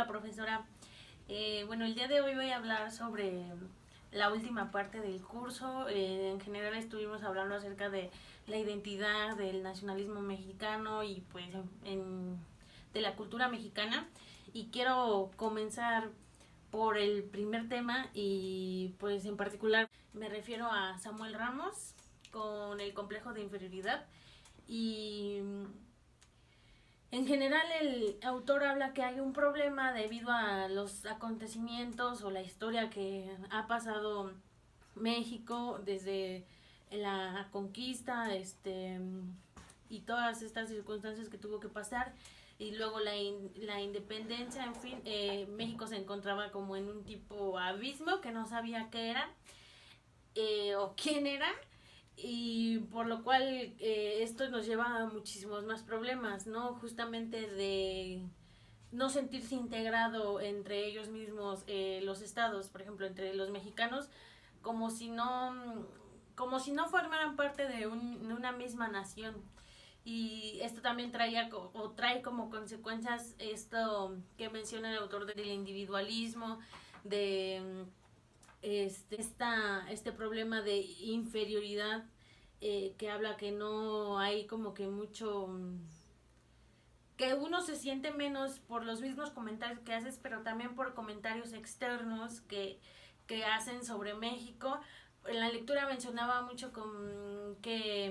Hola profesora. Bueno, el día de hoy voy a hablar sobre la última parte del curso. En general estuvimos hablando acerca de la identidad, del nacionalismo mexicano y pues de la cultura mexicana. Y quiero comenzar por el primer tema y pues en particular me refiero a Samuel Ramos con el complejo de inferioridad. Y en general el autor habla que hay un problema debido a los acontecimientos o la historia que ha pasado México desde la conquista, y todas estas circunstancias que tuvo que pasar y luego la independencia, en fin, México se encontraba como en un tipo abismo que no sabía qué era o quién era, y por lo cual esto nos lleva a muchísimos más problemas, ¿no? Justamente de no sentirse integrado entre ellos mismos, los estados, por ejemplo, entre los mexicanos, como si no, como si no formaran parte de una misma nación. Y esto también trae como consecuencias esto que menciona el autor del individualismo, de este problema de inferioridad, que habla que no hay como que mucho, que uno se siente menos por los mismos comentarios que haces, pero también por comentarios externos que hacen sobre México. En la lectura mencionaba mucho que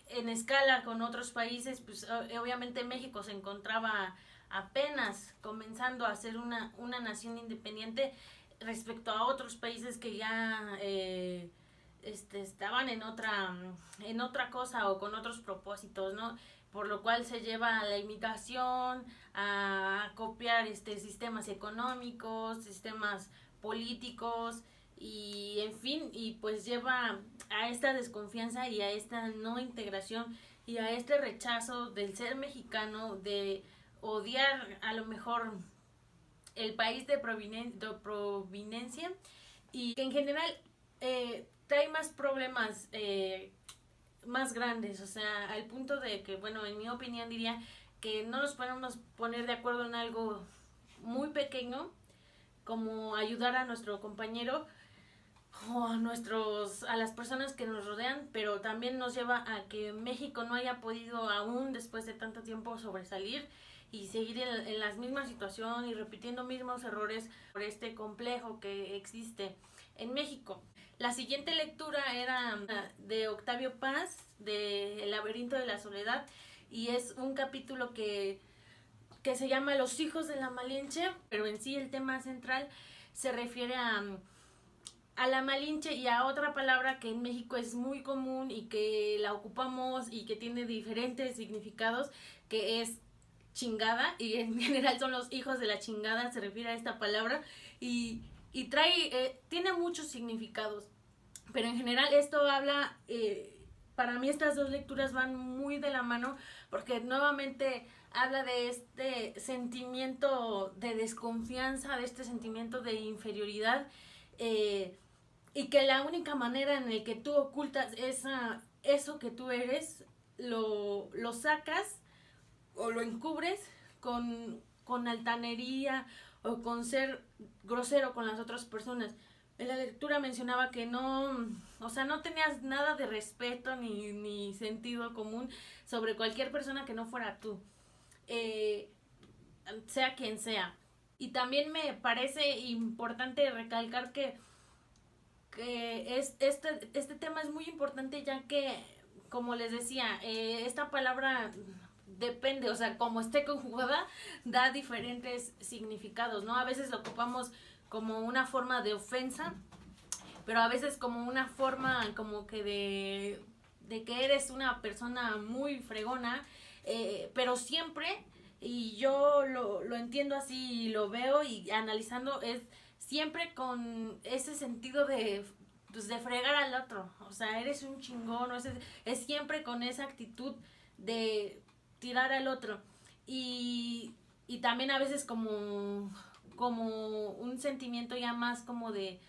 en escala con otros países, pues obviamente México se encontraba apenas comenzando a ser una nación independiente respecto a otros países que ya estaban en otra cosa o con otros propósitos, ¿no? Por lo cual se lleva a la imitación, a copiar sistemas económicos, sistemas políticos y en fin, y pues lleva a esta desconfianza y a esta no integración y a este rechazo del ser mexicano, de odiar a lo mejor el país de providencia, y que en general trae más problemas más grandes, o sea, al punto de que, bueno, en mi opinión diría que no nos podemos poner de acuerdo en algo muy pequeño como ayudar a nuestro compañero o a las personas que nos rodean, pero también nos lleva a que México no haya podido aún después de tanto tiempo sobresalir y seguir en la misma situación y repitiendo mismos errores por este complejo que existe en México. La siguiente lectura era de Octavio Paz, de El laberinto de la soledad, y es un capítulo que se llama Los hijos de la Malinche, pero en sí el tema central se refiere a la Malinche y a otra palabra que en México es muy común y que la ocupamos y que tiene diferentes significados, que es chingada, y en general son los hijos de la chingada, se refiere a esta palabra, y tiene muchos significados, pero en general esto habla, para mí estas dos lecturas van muy de la mano porque nuevamente habla de este sentimiento de desconfianza, de este sentimiento de inferioridad, y que la única manera en la que tú ocultas eso que tú eres, lo sacas o lo encubres con altanería o con ser grosero con las otras personas. En la lectura mencionaba que no, o sea, no tenías nada de respeto ni sentido común sobre cualquier persona que no fuera tú, eh, sea quien sea. Y también me parece importante recalcar que este tema es muy importante, ya que, como les decía, esta palabra depende, o sea, como esté conjugada, da diferentes significados, ¿no? A veces lo ocupamos como una forma de ofensa, pero a veces como una forma como que de que eres una persona muy fregona, pero siempre, y yo lo entiendo así y lo veo y analizando, es siempre con ese sentido pues de fregar al otro, o sea, eres un chingón, o es siempre con esa actitud de tirar al otro, y también a veces como un sentimiento ya más como de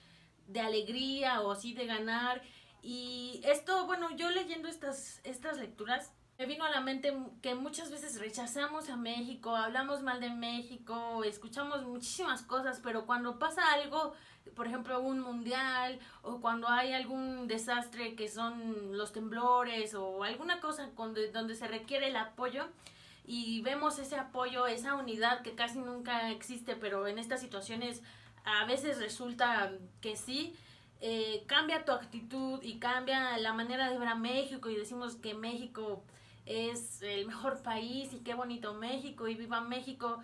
alegría o así de ganar. Y esto, bueno, yo leyendo estas lecturas Me vino a la mente que muchas veces rechazamos a México, hablamos mal de México, escuchamos muchísimas cosas, pero cuando pasa algo, por ejemplo un mundial, o cuando hay algún desastre que son los temblores o alguna cosa donde se requiere el apoyo, y vemos ese apoyo, esa unidad que casi nunca existe, pero en estas situaciones a veces resulta que sí, cambia tu actitud y cambia la manera de ver a México, y decimos que México es el mejor país y qué bonito México y viva México,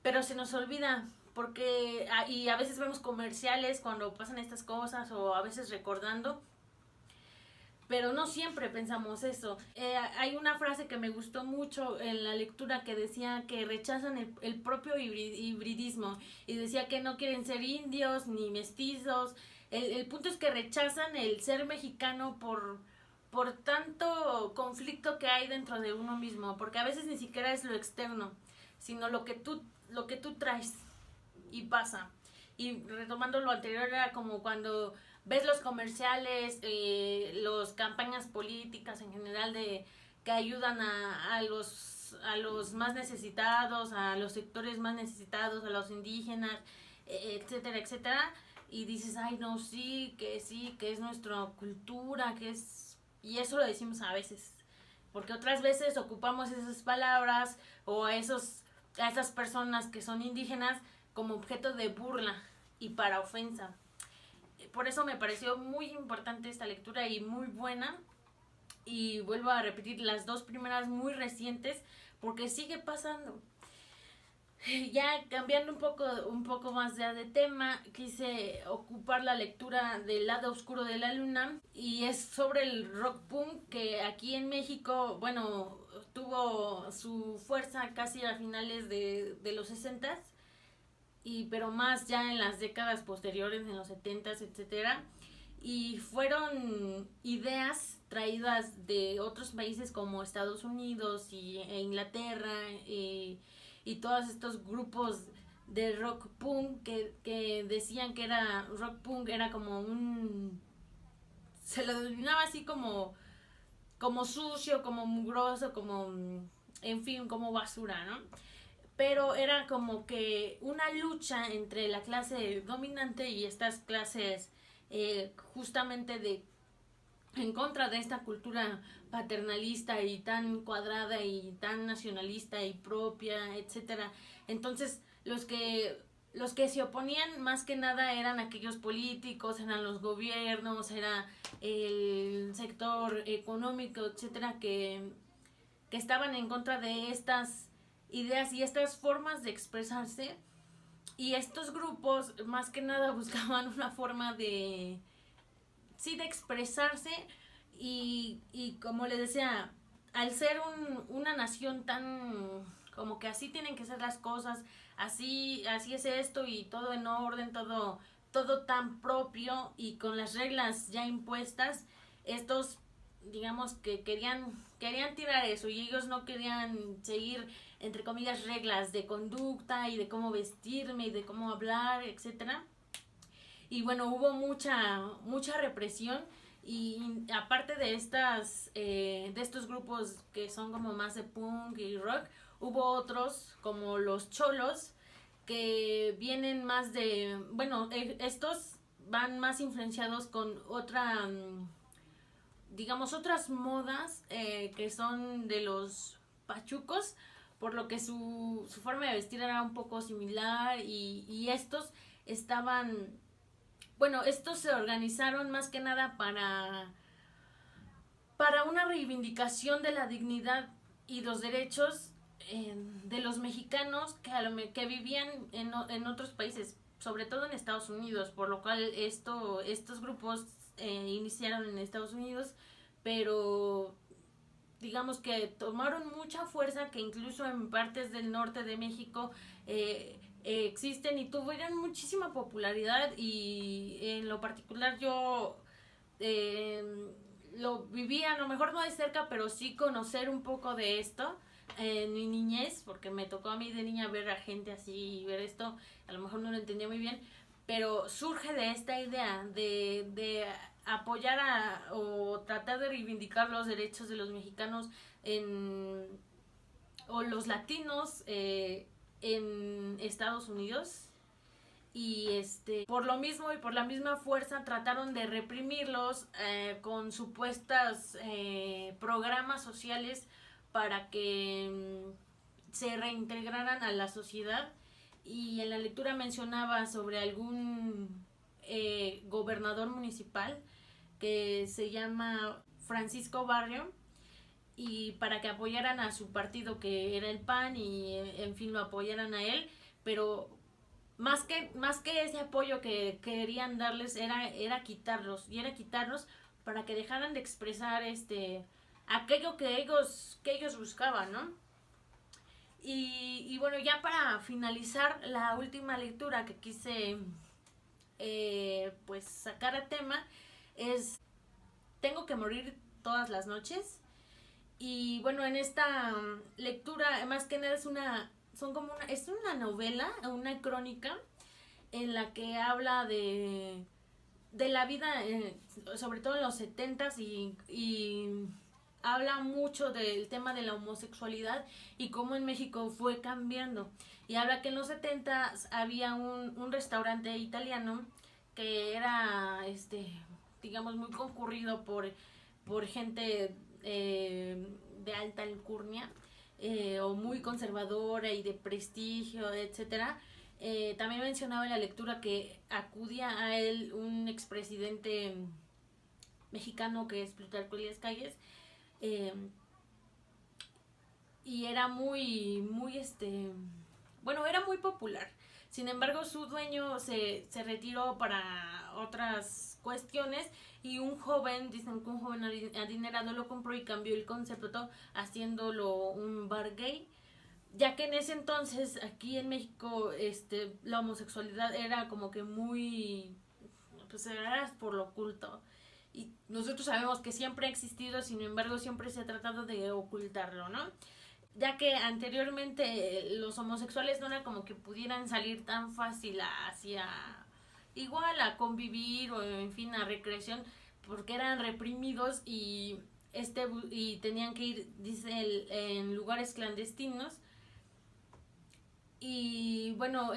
pero se nos olvida porque y a veces vemos comerciales cuando pasan estas cosas, o a veces recordando, pero no siempre pensamos eso. Hay una frase que me gustó mucho en la lectura que decía que rechazan el propio hibridismo, y decía que no quieren ser indios ni mestizos. El punto es que rechazan el ser mexicano por tanto conflicto que hay dentro de uno mismo, porque a veces ni siquiera es lo externo, sino lo que tú traes y pasa. Y retomando lo anterior, era como cuando ves los comerciales, las campañas políticas en general de que ayudan a los más necesitados, a los sectores más necesitados, a los indígenas, etcétera, etcétera, y dices, ay, no, sí, que es nuestra cultura, que es... Y eso lo decimos a veces, porque otras veces ocupamos esas palabras o a esas personas que son indígenas como objeto de burla y para ofensa. Por eso me pareció muy importante esta lectura y muy buena. Y vuelvo a repetir, las dos primeras muy recientes, porque sigue pasando. Ya cambiando un poco más ya de tema, quise ocupar la lectura del lado oscuro de la luna, y es sobre el rock punk, que aquí en México, bueno, tuvo su fuerza casi a finales de los 60, y pero más ya en las décadas posteriores, en los 70s, etcétera. Y fueron ideas traídas de otros países como Estados Unidos e Inglaterra, y todos estos grupos de rock punk que decían que era rock punk, era como un... se lo denominaba así como sucio, como mugroso, como... en fin, como basura, ¿no? Pero era como que una lucha entre la clase dominante y estas clases, justamente de en contra de esta cultura paternalista y tan cuadrada y tan nacionalista y propia, etcétera. Entonces, los que se oponían más que nada eran aquellos políticos, eran los gobiernos, era el sector económico, etcétera, que estaban en contra de estas ideas y estas formas de expresarse. Y estos grupos más que nada buscaban una forma de, sí, de expresarse, y como les decía, al ser una nación tan como que así tienen que ser las cosas, así es esto, y todo en orden, todo tan propio y con las reglas ya impuestas, estos digamos que querían tirar eso, y ellos no querían seguir entre comillas reglas de conducta y de cómo vestirme y de cómo hablar, etcétera. Y bueno, hubo mucha represión, y aparte de de estos grupos que son como más de punk y rock, hubo otros como los cholos, que vienen más de, bueno, estos van más influenciados con digamos, otras modas, que son de los pachucos, por lo que su forma de vestir era un poco similar, y estos estaban, bueno, estos se organizaron más que nada para una reivindicación de la dignidad y los derechos, de los mexicanos que vivían en otros países, sobre todo en Estados Unidos, por lo cual estos grupos iniciaron en Estados Unidos, pero digamos que tomaron mucha fuerza, que incluso en partes del norte de México existen y tuvieron muchísima popularidad, y en lo particular yo eh, lo viví, a lo mejor no de cerca, pero sí conocer un poco de esto en mi niñez, porque me tocó a mí de niña ver a gente así y ver esto, a lo mejor no lo entendía muy bien, pero surge de esta idea de apoyar o tratar de reivindicar los derechos de los mexicanos o los latinos en Estados Unidos. Y por lo mismo y por la misma fuerza trataron de reprimirlos con supuestas programas sociales para que se reintegraran a la sociedad. Y en la lectura mencionaba sobre algún gobernador municipal que se llama Francisco Barrio, y para que apoyaran a su partido, que era el PAN, y en fin lo apoyaran a él, pero más que ese apoyo que querían darles era quitarlos para que dejaran de expresar aquello que ellos buscaban, ¿no? Y bueno, ya para finalizar, la última lectura que quise pues sacar a tema es Tengo que morir todas las noches. Y bueno, en esta lectura, más que nada es una novela, una crónica en la que habla de la vida, sobre todo en los 70s, y habla mucho del tema de la homosexualidad y cómo en México fue cambiando. Y habla que en los 70s había un restaurante italiano que era, digamos, muy concurrido por gente de alta alcurnia, o muy conservadora y de prestigio, etcétera. También mencionaba en la lectura que acudía a él un expresidente mexicano, que es Plutarco Elías Calles, y era bueno, era muy popular. Sin embargo, su dueño se retiró para otras cuestiones, y dicen que un joven adinerado lo compró y cambió el concepto haciéndolo un bar gay, ya que en ese entonces aquí en México la homosexualidad era como que muy, pues era por lo oculto, y nosotros sabemos que siempre ha existido, sin embargo siempre se ha tratado de ocultarlo, ¿no? Ya que anteriormente los homosexuales no era como que pudieran salir tan fácil hacia igual a convivir o en fin a recreación, porque eran reprimidos y tenían que ir, dice él, en lugares clandestinos. Y bueno,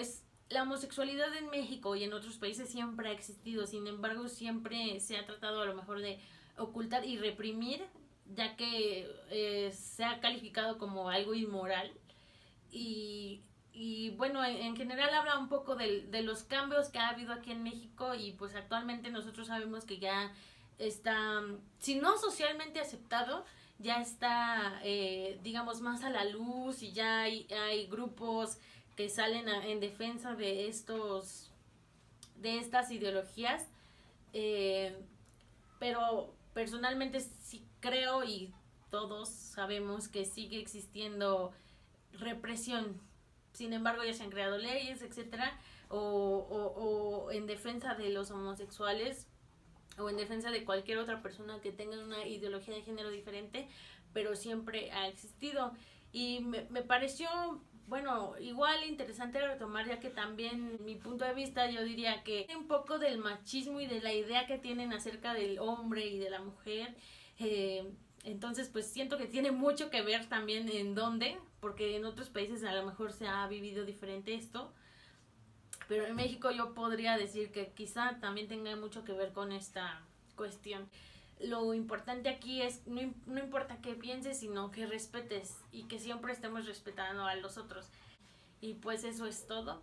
la homosexualidad en México y en otros países siempre ha existido, sin embargo siempre se ha tratado a lo mejor de ocultar y reprimir, ya que se ha calificado como algo inmoral. Y bueno, en general habla un poco de los cambios que ha habido aquí en México, y pues actualmente nosotros sabemos que ya está, si no socialmente aceptado, ya está, digamos, más a la luz, y ya hay grupos que salen en defensa de estas ideologías, pero personalmente sí creo, y todos sabemos que sigue existiendo represión. Sin embargo, ya se han creado leyes, etcétera, o en defensa de los homosexuales, o en defensa de cualquier otra persona que tenga una ideología de género diferente, pero siempre ha existido. Y me pareció, bueno, igual interesante retomar, ya que también mi punto de vista, yo diría que un poco del machismo y de la idea que tienen acerca del hombre y de la mujer. Entonces pues siento que tiene mucho que ver también en dónde, porque en otros países a lo mejor se ha vivido diferente esto, pero en México yo podría decir que quizá también tenga mucho que ver con esta cuestión. Lo importante aquí es, no importa qué pienses, sino que respetes, y que siempre estemos respetando a los otros. Y pues eso es todo.